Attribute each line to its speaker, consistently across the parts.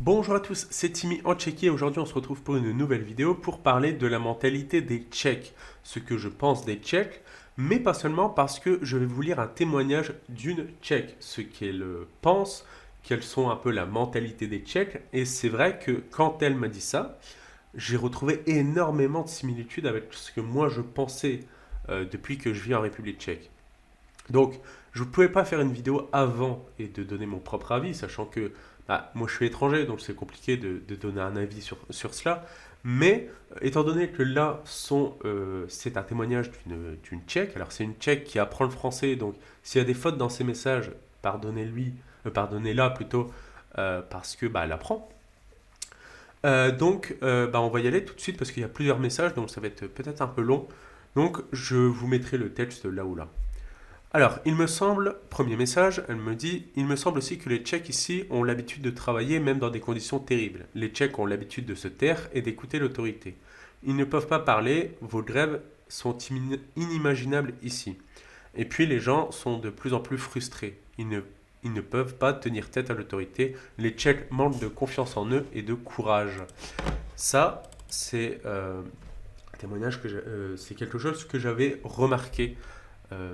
Speaker 1: Bonjour à tous, c'est Timmy en Tchéquie et aujourd'hui on se retrouve pour une nouvelle vidéo pour parler de la mentalité des Tchèques, ce que je pense des Tchèques, mais pas seulement parce que je vais vous lire un témoignage d'une Tchèque, ce qu'elle pense, quelles sont un peu la mentalité des Tchèques, et c'est vrai que quand elle m'a dit ça, j'ai retrouvé énormément de similitudes avec ce que moi je pensais depuis que je vis en République tchèque. Donc, je ne pouvais pas faire une vidéo avant et de donner mon propre avis, sachant que moi je suis étranger, donc c'est compliqué de donner un avis sur cela. Mais étant donné que là, c'est un témoignage d'une Tchèque, alors c'est une Tchèque qui apprend le français, donc s'il y a des fautes dans ses messages, pardonnez-la plutôt, parce que elle apprend. On va y aller tout de suite parce qu'il y a plusieurs messages, donc ça va être peut-être un peu long. Donc, je vous mettrai le texte là ou là. Alors, il me semble, premier message, elle me dit, il me semble aussi que les Tchèques ici ont l'habitude de travailler même dans des conditions terribles. Les Tchèques ont l'habitude de se taire et d'écouter l'autorité. Ils ne peuvent pas parler, vos grèves sont inimaginables ici. Et puis les gens sont de plus en plus frustrés. Ils ne peuvent pas tenir tête à l'autorité. Les Tchèques manquent de confiance en eux et de courage. Ça, c'est un témoignage c'est quelque chose que j'avais remarqué euh,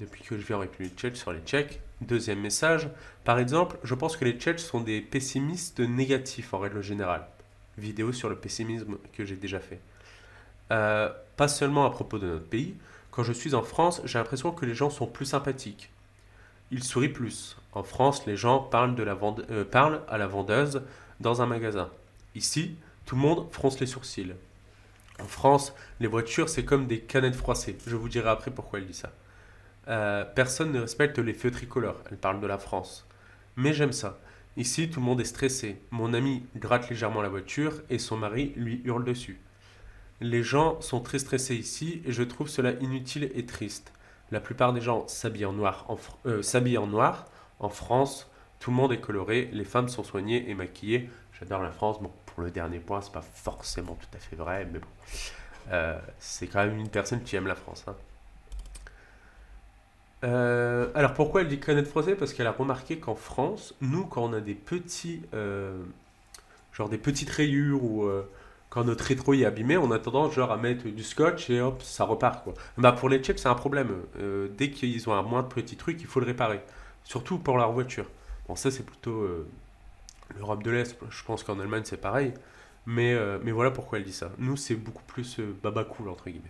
Speaker 1: depuis que je vis en République tchèque sur les Tchèques. Deuxième message, par exemple, je pense que les Tchèques sont des pessimistes négatifs en règle générale. Vidéo sur le pessimisme que j'ai déjà fait. Pas seulement à propos de notre pays. Quand je suis en France, j'ai l'impression que les gens sont plus sympathiques. Ils sourient plus. En France, les gens parlent à la vendeuse dans un magasin. Ici, tout le monde fronce les sourcils. En France, les voitures, c'est comme des canettes froissées. Je vous dirai après pourquoi elle dit ça. Personne ne respecte les feux tricolores. Elle parle de la France. Mais j'aime ça. Ici, tout le monde est stressé. Mon ami gratte légèrement la voiture et son mari lui hurle dessus. Les gens sont très stressés ici et je trouve cela inutile et triste. La plupart des gens s'habillent en noir. En France, tout le monde est coloré, les femmes sont soignées et maquillées. J'adore la France. Bon, pour le dernier point, c'est pas forcément tout à fait vrai, mais bon, c'est quand même une personne qui aime la France, hein. Alors pourquoi elle dit canette froissée? Parce qu'elle a remarqué qu'en France, nous, quand on a genre des petites rayures ou quand notre rétro est abîmé, on a tendance genre à mettre du scotch et hop, ça repart quoi. Pour les Tchèques, c'est un problème. Dès qu'ils ont un moindre petit truc, il faut le réparer. Surtout pour leur voiture. Bon, ça c'est plutôt l'Europe de l'Est. Je pense qu'en Allemagne c'est pareil. Mais voilà pourquoi elle dit ça. Nous, c'est beaucoup plus baba cool entre guillemets.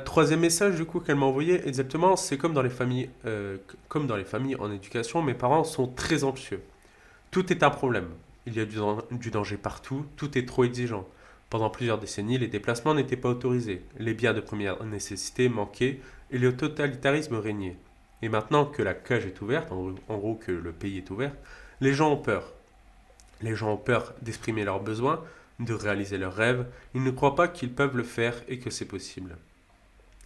Speaker 1: Troisième message du coup qu'elle m'a envoyé, exactement, c'est comme dans les familles en éducation, mes parents sont très anxieux. Tout est un problème. Il y a du danger partout, tout est trop exigeant. Pendant plusieurs décennies, les déplacements n'étaient pas autorisés, les biens de première nécessité manquaient et le totalitarisme régnait. Et maintenant que la cage est ouverte, en gros que le pays est ouvert, les gens ont peur. Les gens ont peur d'exprimer leurs besoins, de réaliser leurs rêves. Ils ne croient pas qu'ils peuvent le faire et que c'est possible.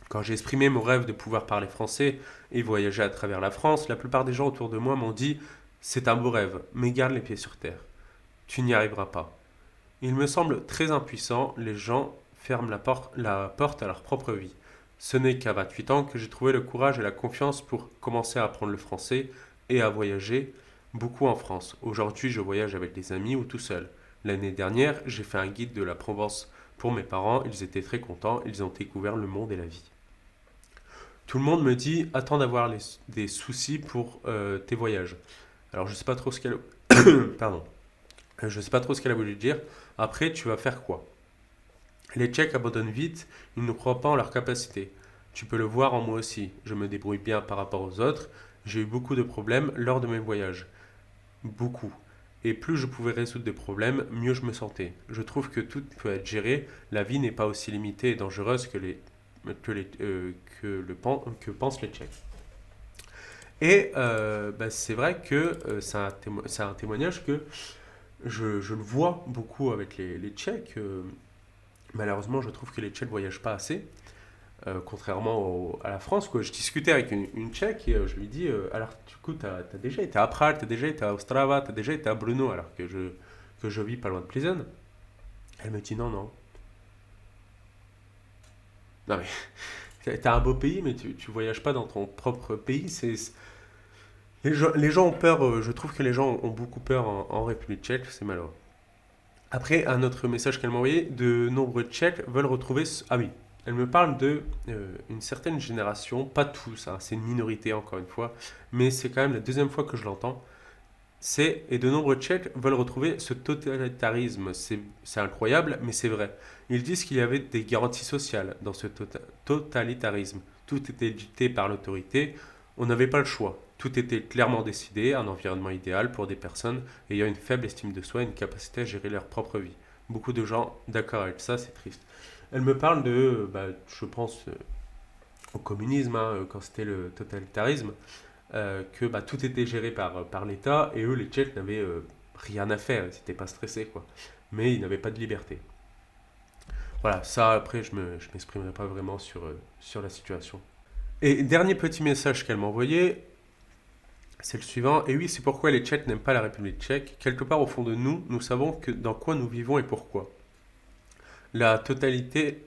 Speaker 1: Quand j'ai exprimé mon rêve de pouvoir parler français et voyager à travers la France, la plupart des gens autour de moi m'ont dit: c'est un beau rêve, mais garde les pieds sur terre. Tu n'y arriveras pas. Il me semble très impuissant, les gens ferment la porte à leur propre vie. Ce n'est qu'à 28 ans que j'ai trouvé le courage et la confiance pour commencer à apprendre le français et à voyager beaucoup en France. Aujourd'hui, je voyage avec des amis ou tout seul. L'année dernière, j'ai fait un guide de la Provence pour mes parents, ils étaient très contents, ils ont découvert le monde et la vie. Tout le monde me dit attends d'avoir des soucis pour tes voyages. Alors je sais pas trop ce qu'elle pardon. Je sais pas trop ce qu'elle a voulu dire. Après tu vas faire quoi? Les Tchèques abandonnent vite, ils ne croient pas en leur capacité. Tu peux le voir en moi aussi. Je me débrouille bien par rapport aux autres. J'ai eu beaucoup de problèmes lors de mes voyages. Beaucoup. Et plus je pouvais résoudre des problèmes, mieux je me sentais. Je trouve que tout peut être géré. La vie n'est pas aussi limitée et dangereuse que, les, que, le, que pensent les Tchèques. Et c'est vrai que c'est un témoignage que je le vois beaucoup avec les Tchèques. Malheureusement, je trouve que les Tchèques ne voyagent pas assez, contrairement à la France, quoi. Je discutais avec une Tchèque et je lui dis alors, du coup, t'as déjà été à Prague, t'as déjà été à Ostrava, t'as déjà été à Brno, alors que je vis pas loin de Plzeň. Elle me dit non, non. Non, mais t'as un beau pays, mais tu voyages pas dans ton propre pays. Les gens ont peur, je trouve que les gens ont beaucoup peur en République tchèque, c'est malheureux. Après, un autre message qu'elle m'a envoyé, de nombreux Tchèques veulent retrouver... Ah oui, elle me parle de une certaine génération, pas tous, hein, c'est une minorité encore une fois, mais c'est quand même la deuxième fois que je l'entends. Et de nombreux Tchèques veulent retrouver ce totalitarisme. C'est incroyable, mais c'est vrai. Ils disent qu'il y avait des garanties sociales dans ce totalitarisme. Tout était dicté par l'autorité. On n'avait pas le choix. Tout était clairement décidé, un environnement idéal pour des personnes ayant une faible estime de soi et une capacité à gérer leur propre vie. Beaucoup de gens d'accord avec ça, c'est triste. Elle me parle de, bah, je pense, au communisme, hein, quand c'était le totalitarisme, que bah, tout était géré par l'État et eux, les Tchèques, n'avaient rien à faire, ils n'étaient pas stressés, quoi. Mais ils n'avaient pas de liberté. Voilà, ça après, je m'exprimerai pas vraiment sur la situation. Et dernier petit message qu'elle m'a envoyé, c'est le suivant. Et oui, c'est pourquoi les Tchèques n'aiment pas la République tchèque. Quelque part au fond de nous, nous savons que dans quoi nous vivons et pourquoi. La totalité,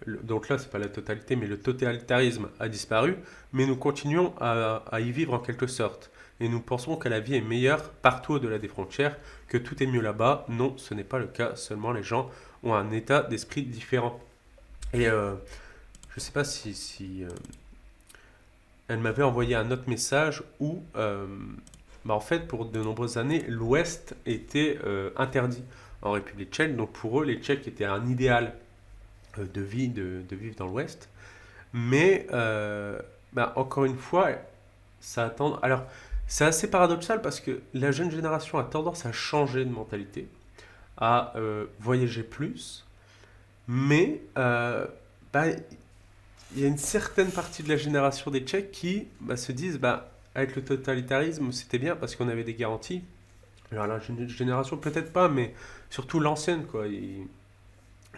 Speaker 1: donc là c'est pas la totalité, mais le totalitarisme a disparu, mais nous continuons à y vivre en quelque sorte. Et nous pensons que la vie est meilleure partout au-delà des frontières, que tout est mieux là-bas. Non, ce n'est pas le cas, seulement les gens ont un état d'esprit différent. Et je ne sais pas si elle m'avait envoyé un autre message où, bah, en fait, pour de nombreuses années, l'Ouest était interdit en République tchèque. Donc pour eux, les Tchèques étaient un idéal de vie, de vivre dans l'Ouest. Mais, bah, encore une fois, ça attend. Alors, c'est assez paradoxal parce que la jeune génération a tendance à changer de mentalité, à voyager plus, mais bah, il y a une certaine partie de la génération des Tchèques qui bah, se disent bah, avec le totalitarisme, c'était bien parce qu'on avait des garanties. Alors la génération, peut-être pas, mais surtout l'ancienne, quoi.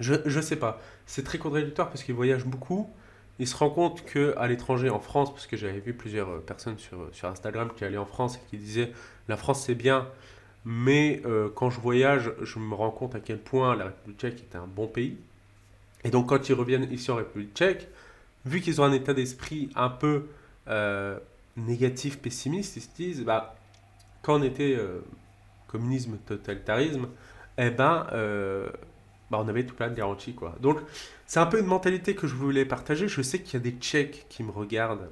Speaker 1: Je sais pas. C'est très contradictoire parce qu'ils voyagent beaucoup. Ils se rendent compte qu'à l'étranger, en France, parce que j'avais vu plusieurs personnes sur Instagram qui allaient en France et qui disaient la France c'est bien, mais quand je voyage, je me rends compte à quel point la République tchèque est un bon pays. Et donc quand ils reviennent ici en République tchèque, vu qu'ils ont un état d'esprit un peu euh, négatif, pessimiste, ils se disent, bah, quand on était communisme, totalitarisme, eh ben, bah, on avait tout plein de garanties, quoi. Donc, c'est un peu une mentalité que je voulais partager. Je sais qu'il y a des Tchèques qui me regardent,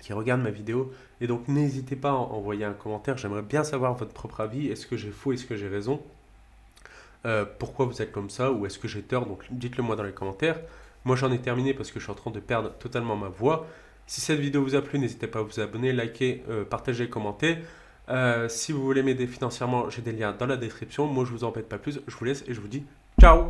Speaker 1: qui regardent ma vidéo, et donc n'hésitez pas à envoyer un commentaire. J'aimerais bien savoir votre propre avis. Est-ce que j'ai faux, est-ce que j'ai raison? Pourquoi vous êtes comme ça ou est-ce que j'ai tort? Donc dites-le moi dans les commentaires. Moi j'en ai terminé parce que je suis en train de perdre totalement ma voix. Si cette vidéo vous a plu, n'hésitez pas à vous abonner, liker, partager, commenter. Si vous voulez m'aider financièrement, j'ai des liens dans la description. Moi je vous embête pas plus, je vous laisse et je vous dis ciao.